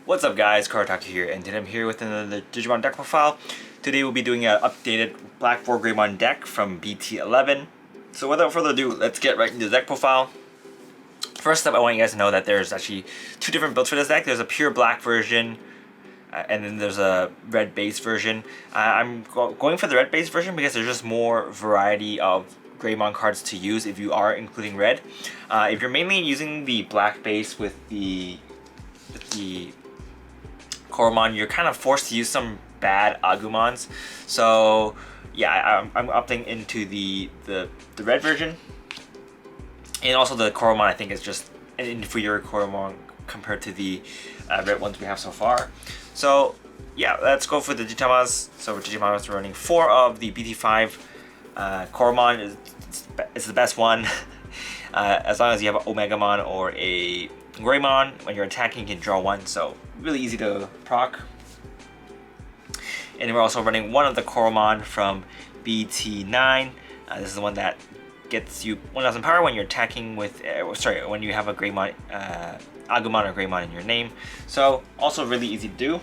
What's up guys, Karataki here, and today I'm here with another Digimon deck profile. Today we'll be doing an updated BlackWargreymon deck from BT-11. So without further ado, let's get right into the deck profile. First up, I want you guys to know that there's actually two different builds for this deck. There's a pure black version, and then there's a red base version. I'm going for the red base version because there's just more variety of Greymon cards to use if you are including red. If you're mainly using the black base with the Koromon, you're kind of forced to use some bad Agumons. So yeah, I'm opting into the red version. And also the Koromon I think is just an inferior Koromon compared to the red ones we have so far. So yeah, let's go for the Tamers. So for Digimon, we're running 4 of the BT-5. Koromon is the best one. As long as you have an Omegamon or a Greymon, when you're attacking you can draw 1, so really easy to proc. And we're also running 1 of the Koromon from BT-9. This is the one that gets you 1000 power when you're attacking with, when you have a Greymon, Agumon or Greymon in your name. So also really easy to do.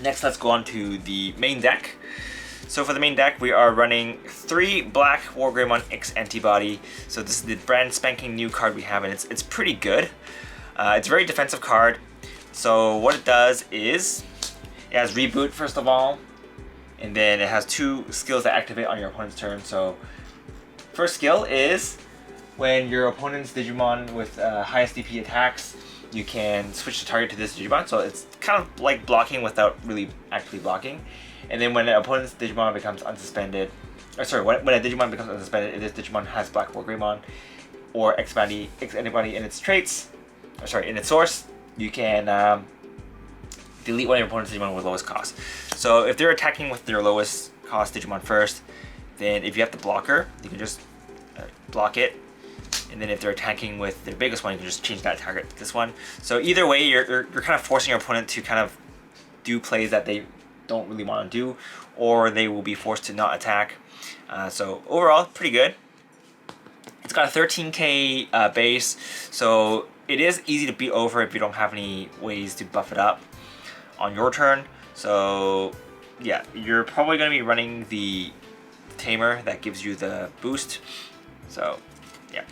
Next, let's go on to the main deck. So for the main deck, we are running 3 BlackWargreymon X-Antibody. So this is the brand spanking new card we have, and it's pretty good. It's a very defensive card. So what it does is, it has Reboot first of all, and then it has 2 skills that activate on your opponent's turn. So first skill is, when your opponent's Digimon with highest DP attacks, you can switch the target to this Digimon. So it's kind of like blocking without really actually blocking. And then when an opponent's Digimon becomes unsuspended, when a Digimon becomes unsuspended, if this Digimon has BlackWargreymon or X-Antibody in its traits, in its source, you can delete one of your opponent's Digimon with lowest cost. So if they're attacking with their lowest cost Digimon first, then if you have the blocker, you can just block it. And then if they're attacking with their biggest one, you can just change that target to this one. So either way, you're kind of forcing your opponent to kind of do plays that they don't really want to do, or they will be forced to not attack. So overall, pretty good. It's got a 13k base, so it is easy to beat over if you don't have any ways to buff it up on your turn. So yeah, you're probably going to be running the Tamer that gives you the boost. So yeah.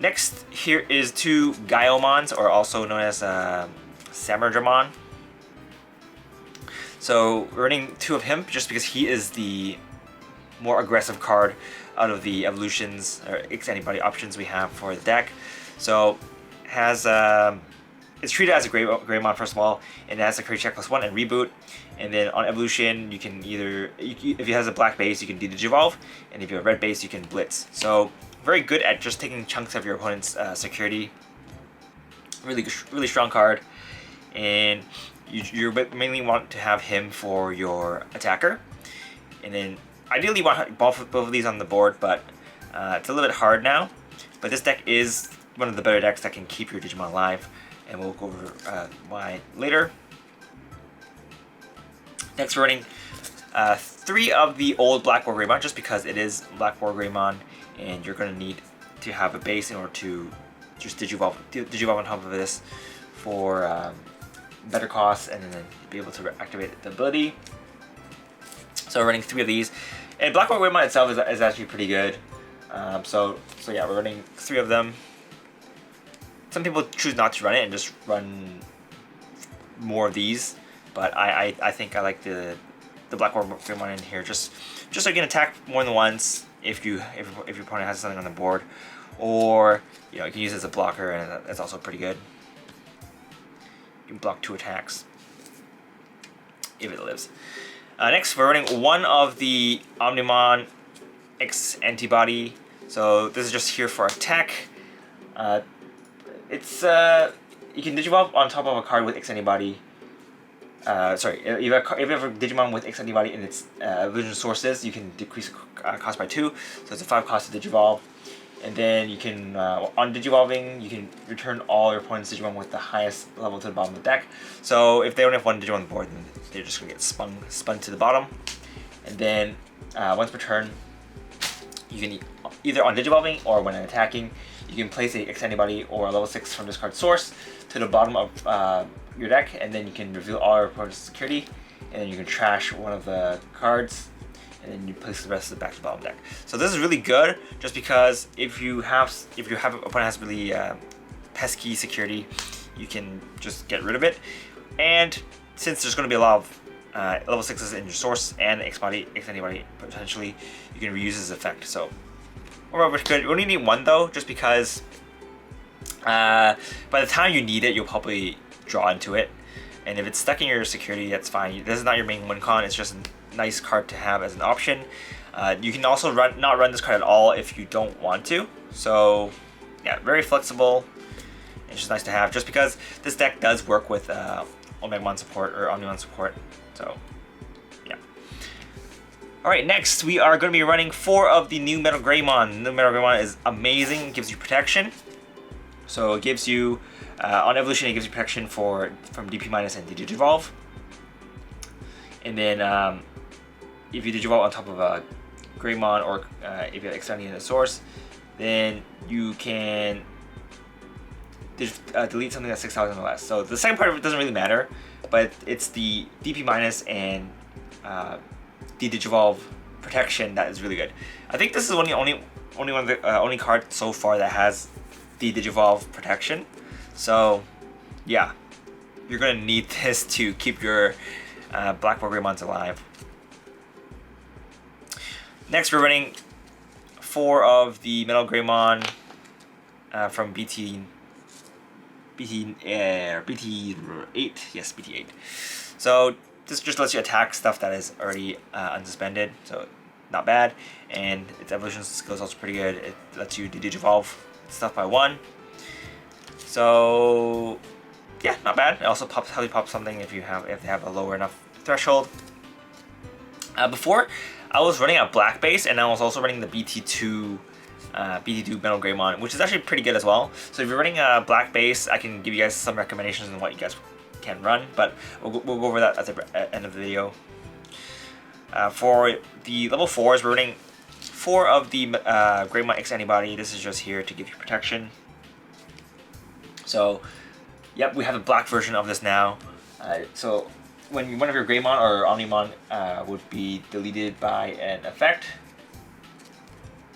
Next here is 2 Gaiomons, or also known as Samurdramon. So we're running 2 of him just because he is the more aggressive card out of the evolutions or X-Antibody options we have for the deck. So has it's treated as a Greymon first of all, and it has a Crate Check +1 and Reboot. And then on evolution, you can either, if it has a black base, you can Digi-Evolve, and if you have a red base, you can Blitz. So very good at just taking chunks of your opponent's security. Really strong card, and you mainly want to have him for your attacker, and then ideally you want both of these on the board, but it's a little bit hard now. But this deck is one of the better decks that can keep your Digimon alive, and we'll go over why later. Next, we're running 3 of the old BlackWargreymon, just because it is BlackWargreymon, and you're going to need to have a base in order to just Digi-Evolve on top of this for better costs, and then be able to activate the ability. So we're running 3 of these, and BlackWargreymon itself is actually pretty good. So yeah, we're running 3 of them. Some people choose not to run it and just run more of these, but I think I like the BlackWargreymon in here just so you can attack more than once if your opponent has something on the board, or you can use it as a blocker, and that's also pretty good. You can block 2 attacks if it lives. Next, we're running 1 of the Omnimon X-Antibody. So this is just here for attack. It's you can Digi-Evolve on top of a card with X-Antibody. If you have a Digimon with X-Antibody in its evolution sources, you can decrease cost by 2. So it's a 5 cost to Digi-Evolve. And then you can, on Digi-Evolving, you can return all your opponent's Digimon with the highest level to the bottom of the deck. So if they only have 1 Digimon on the board, then they're just going to get spun to the bottom. And then once per turn, you can either on Digi-Evolving or when attacking, you can place a X-Antibody or a level 6 from this card source to the bottom of your deck, and then you can reveal all your opponent's security, and then you can trash one of the cards, and then you place the rest of it back to the bottom deck. So this is really good, just because if your opponent has really pesky security, you can just get rid of it. And since there's going to be a lot of level 6s in your source and X-Antibody potentially, you can reuse this effect. So overall, good. You only need one though, just because by the time you need it, you'll probably draw into it. And if it's stuck in your security, that's fine. This is not your main win con. It's just a nice card to have as an option. You can also not run this card at all if you don't want to. So yeah, very flexible. It's just nice to have, just because this deck does work with Omegamon support or Omnimon support. So yeah. Alright, next we are going to be running 4 of the new Metal Greymon. The Metal Greymon is amazing. It gives you protection. So it gives you, on evolution, it gives you protection from DP- and Digivolve. And then if you Digivolve on top of a Greymon, or if you have X-Antibody in the source, then you can delete something that's 6,000 or less. So the second part of it doesn't really matter, but it's the DP- and the Digivolve protection that is really good. I think this is only one of the only card so far that has the Digivolve protection. So yeah, you're gonna need this to keep your BlackWargreymons alive. Next, we're running 4 of the Metal Greymon from BT-8, yes, BT-8. So this just lets you attack stuff that is already unsuspended, so not bad. And its evolution skill is also pretty good. It lets you Digivolve stuff by 1. So yeah, not bad. It also helps you pop something if you have a lower enough threshold. Before, I was running a black base, and I was also running the BT2 Metal Greymon, which is actually pretty good as well. So if you're running a black base, I can give you guys some recommendations on what you guys can run, but we'll go over that at the end of the video. For the level 4s, we're running 4 of the Greymon X-Antibody. This is just here to give you protection. So yep, we have a black version of this now. So when one of your Greymon or Omnimon would be deleted by an effect,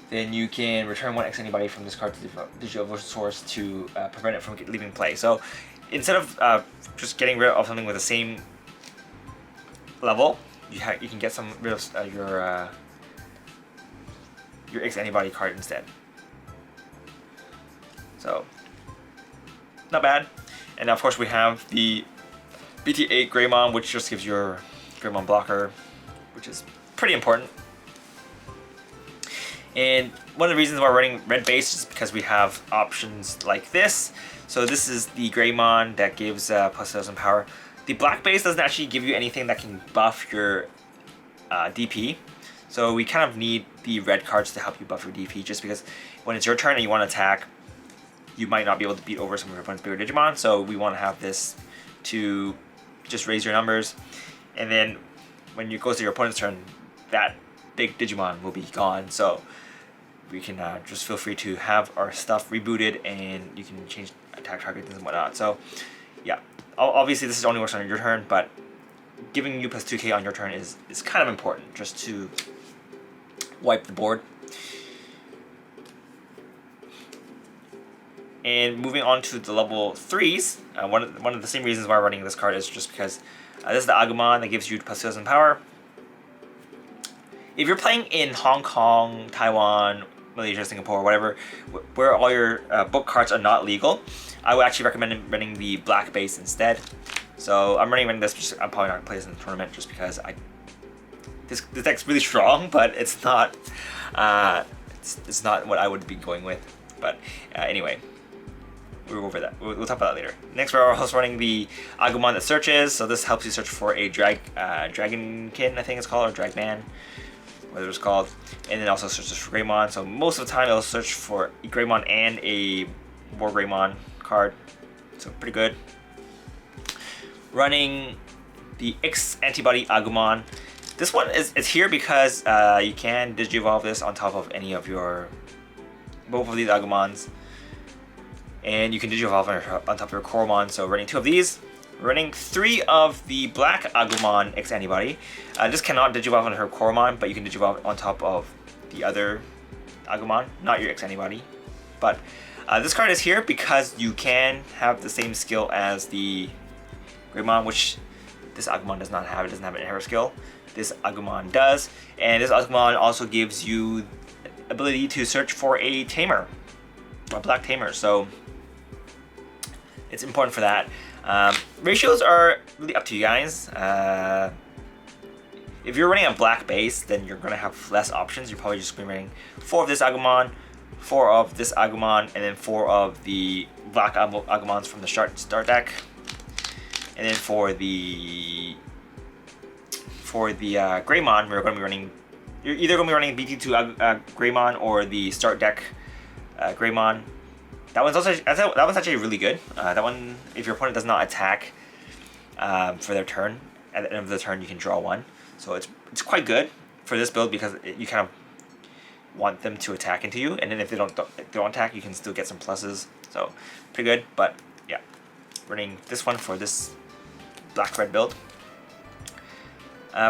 then you can return 1 X-Antibody from this card to the digital source to prevent it from leaving play. So instead of just getting rid of something with the same level, you can get rid of your X-Antibody card instead. So not bad. And of course we have the BT-8 Greymon, which just gives your Greymon blocker, which is pretty important. And one of the reasons why we're running red base is because we have options like this. So this is the Greymon that gives plus 1,000 power. The black base doesn't actually give you anything that can buff your DP. So we kind of need the red cards to help you buff your DP, just because when it's your turn and you want to attack, you might not be able to beat over some of your opponent's bigger Digimon. So we want to have this to just raise your numbers. And then when it goes to your opponent's turn, that big Digimon will be gone. So we can just feel free to have our stuff rebooted, and you can change attack targets and whatnot. So yeah, obviously this only works on your turn, but giving you plus 2k on your turn is kind of important, just to wipe the board. And moving on to the level 3s, one of the same reasons why we're running this card is just because this is the Agumon that gives you plus 2,000 power. If you're playing in Hong Kong, Taiwan, Malaysia, Singapore, whatever, where all your book cards are not legal, I would actually recommend running the black base instead. So I'm running this. I'm probably not gonna play this in the tournament just because this deck's really strong, but it's not it's not what I would be going with. But anyway, we'll go over that. We'll talk about that later. Next, we're also running the Agumon that searches. So this helps you search for a Dragonkin, I think it's called, or Dragman, whatever it's called, and then also searches for Greymon. So most of the time it'll search for a Greymon and a BlackWargreymon card, so pretty good. Running the X-Antibody Agumon. This one is here because you can Digivolve this on top of any of both of these Agumons. and you can Digivolve on top of your Coromon. So running 2 of these, running 3 of the BlackWargreymon X-Antibody. This cannot Digivolve on her Coromon, but you can Digivolve on top of the other Agumon, not your X-Antibody. But this card is here because you can have the same skill as the Greymon, which this Agumon does not have. It doesn't have an inherent skill. This Agumon does, and this Agumon also gives you ability to search for a Tamer, a black Tamer. So it's important for that. Ratios are really up to you guys. If you're running a black base, then you're gonna have less options. You're probably just gonna be running 4 of this Agumon, 4 of this Agumon, and then 4 of the black Agumons from the start deck. And then for the Greymon, we're going to be running. You're either going to be running BT-2 Greymon or the start deck Greymon. That one's actually really good. That one, if your opponent does not attack for their turn, at the end of the turn you can draw 1. So it's quite good for this build because you kind of want them to attack into you, and then if they don't attack, you can still get some pluses. So pretty good. But yeah, running this one for this black-red build.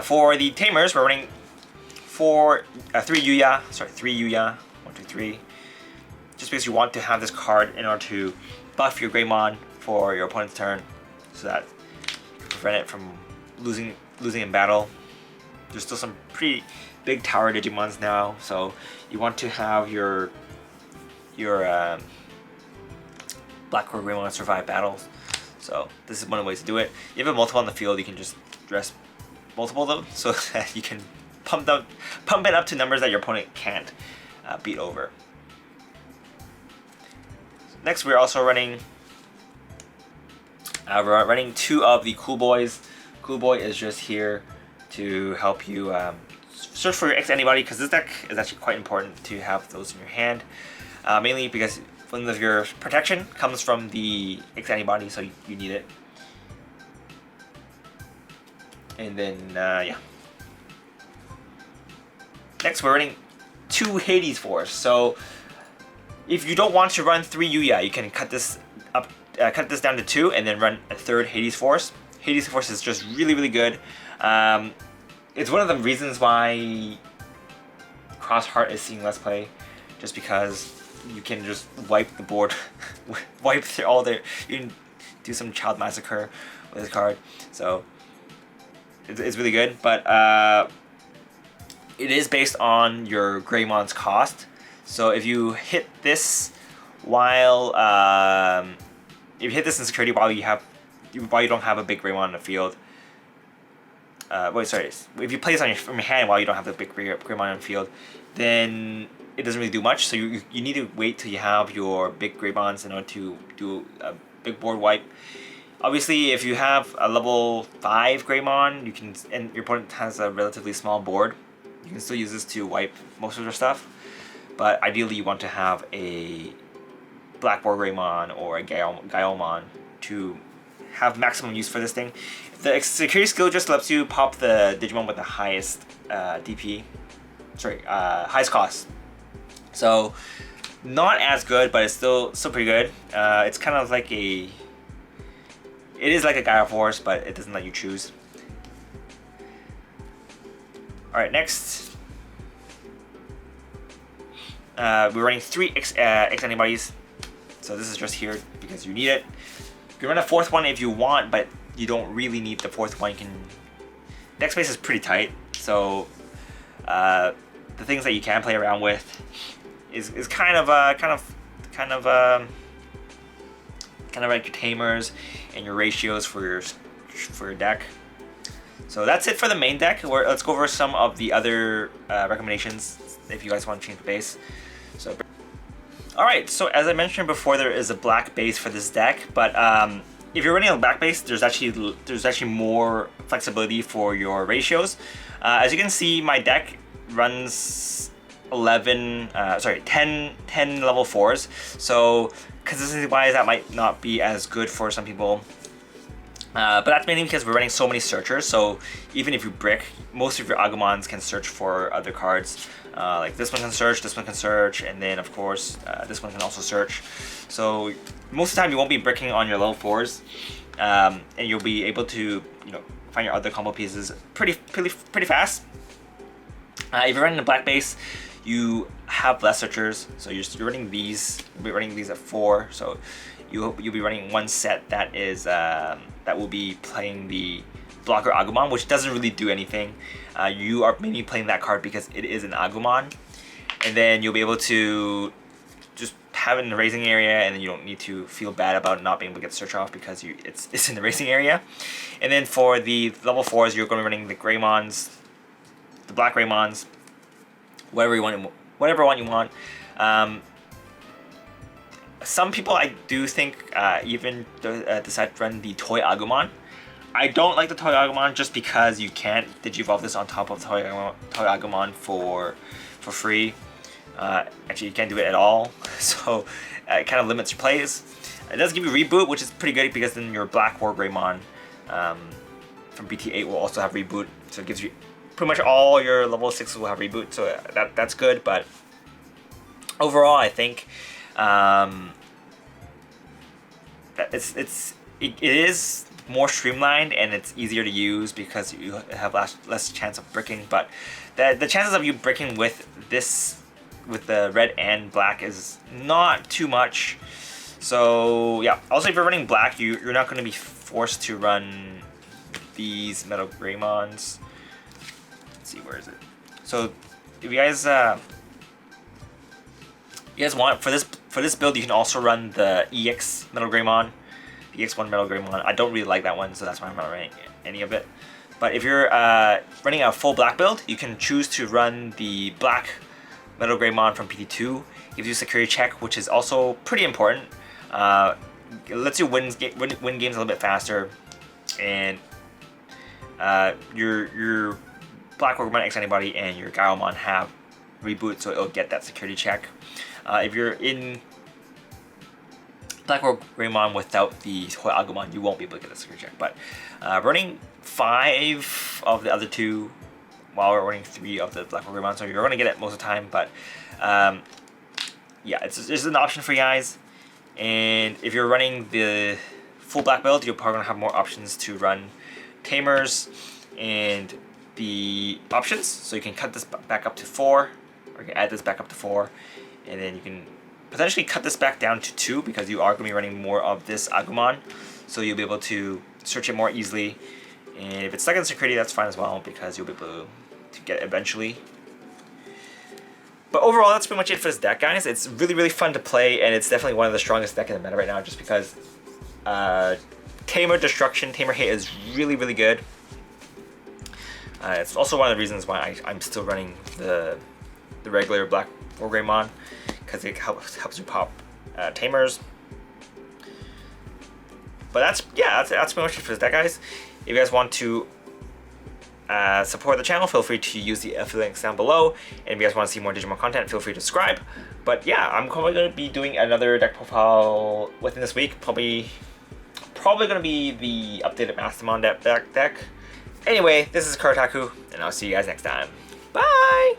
For the Tamers, we're running 3 Yuya, 1, 2, 3. Just because you want to have this card in order to buff your Greymon for your opponent's turn, so that you can prevent it from losing in battle. There's still some pretty big tower Digimons now, so you want to have your BlackWargreymon survive battles. So this is one of the ways to do it. If you have a multiple on the field, you can just dress multiple of them so that you can pump it up to numbers that your opponent can't beat over. Next, we're also running 2 of the Cool Boys. Cool Boy is just here to help you search for your X-Antibody, because this deck is actually quite important to have those in your hand, mainly because one of your protection comes from the X-Antibody, so you need it. And then, yeah. Next, we're running 2 Hades Force. So, if you don't want to run 3 Yuya, you can cut this down to 2, and then run a 3rd Hades Force. Hades Force is just really, really good. It's one of the reasons why Cross Heart is seeing less play, just because you can just wipe the board, wipe through all their. You can do some child massacre with this card, so it's really good. But it is based on your Greymon's cost. So if you hit this while if you hit this in security while you don't have a big Greymon in the field. If you play this from your hand while you don't have the big Greymon in the field, then it doesn't really do much. So you need to wait till you have your big Greymons in order to do a big board wipe. Obviously, if you have a level 5 Greymon, and your opponent has a relatively small board, you can still use this to wipe most of their stuff. But ideally, you want to have a BlackWargreymon or a Gaiomon to have maximum use for this thing. The security skill just lets you pop the Digimon with the highest highest cost. So not as good, but it's still pretty good. It's kind of like it is like a Gaia Force, but it doesn't let you choose. All right, next we're running 3 X-Antibodies. So this is just here because you need it. You can run a 4th one if you want, but you don't really need the 4th one. Deck space is pretty tight, so the things that you can play around with is kind of like your Tamers and your ratios for your deck. So that's it for the main deck. Let's go over some of the other recommendations if you guys want to change the base. So, alright, so as I mentioned before, there is a black base for this deck, but if you're running a black base, there's actually more flexibility for your ratios. As you can see, my deck runs 10 level 4s, so consistency wise that might not be as good for some people. But that's mainly because we're running so many searchers, so even if you brick, most of your Agumons can search for other cards. Like this one can search, and then of course this one can also search. So most of the time you won't be bricking on your level 4s, and you'll be able to find your other combo pieces pretty fast. If you're running the black base, you have less searchers, so you're running these. You'll be running these at 4, so you'll be running one set that is that will be playing the blocker Agumon, which doesn't really do anything. You are maybe playing that card because it is an Agumon, and then you'll be able to just have it in the raising area, and then you don't need to feel bad about not being able to get the search off because it's in the raising area. And then for the level 4s, you're going to be running the Greymons, the BlackWargreymons, whatever one you want. Some people, I do think, even decide to run the Toy Agumon. I don't like the Toy Agumon just because you can't Digivolve this on top of Toy Agumon for free. Actually, you can't do it at all, so it kind of limits your plays. It does give you reboot, which is pretty good because then your BlackWargreymon from BT-8 will also have reboot, so it gives you pretty much all your level 6s will have reboot, so that's good. But overall, I think it is more streamlined and it's easier to use because you have less chance of bricking. But the chances of you bricking with this, with the red and black, is not too much. So yeah. Also, if you're running black, you're not going to be forced to run these Metal Greymons. Let's see, where is it? So if you guys want for this build, you can also run the EX Metal Greymon, the EX1 Metal Greymon. I don't really like that one, so that's why I'm not running any of it. But if you're running a full black build, you can choose to run the black Metal Greymon from PT2. Gives you security check, which is also pretty important. It lets you win games a little bit faster, and your BlackWargreymon X-Antibody and your Gaomon have reboot, so it'll get that security check. If you're in BlackWargreymon without the Toy Agumon, you won't be able to get the security check. But running 5 of the other 2 while we're running 3 of the BlackWargreymon, so you're going to get it most of the time. But yeah, it's an option for you guys. And if you're running the full black build, you're probably going to have more options to run Tamers and the options. So you can cut this back up to 4, or you can add this back up to 4, and then you can potentially cut this back down to 2 because you are going to be running more of this Agumon, so you'll be able to search it more easily. And if it's stuck in security, that's fine as well because you'll be able to get it eventually. But overall, that's pretty much it for this deck, guys. It's really fun to play, and it's definitely one of the strongest decks in the meta right now, just because Tamer Destruction, Tamer Hate is really good. It's also one of the reasons why I'm still running the regular BlackWargreymon, because it helps you pop Tamers. But that's pretty much it for this deck, guys. If you guys want to support the channel, feel free to use the affiliate links down below. And if you guys want to see more Digimon content, feel free to subscribe. But yeah, I'm probably going to be doing another deck profile within this week. Probably going to be the updated Mastermon deck. Anyway, this is Karataku, and I'll see you guys next time. Bye!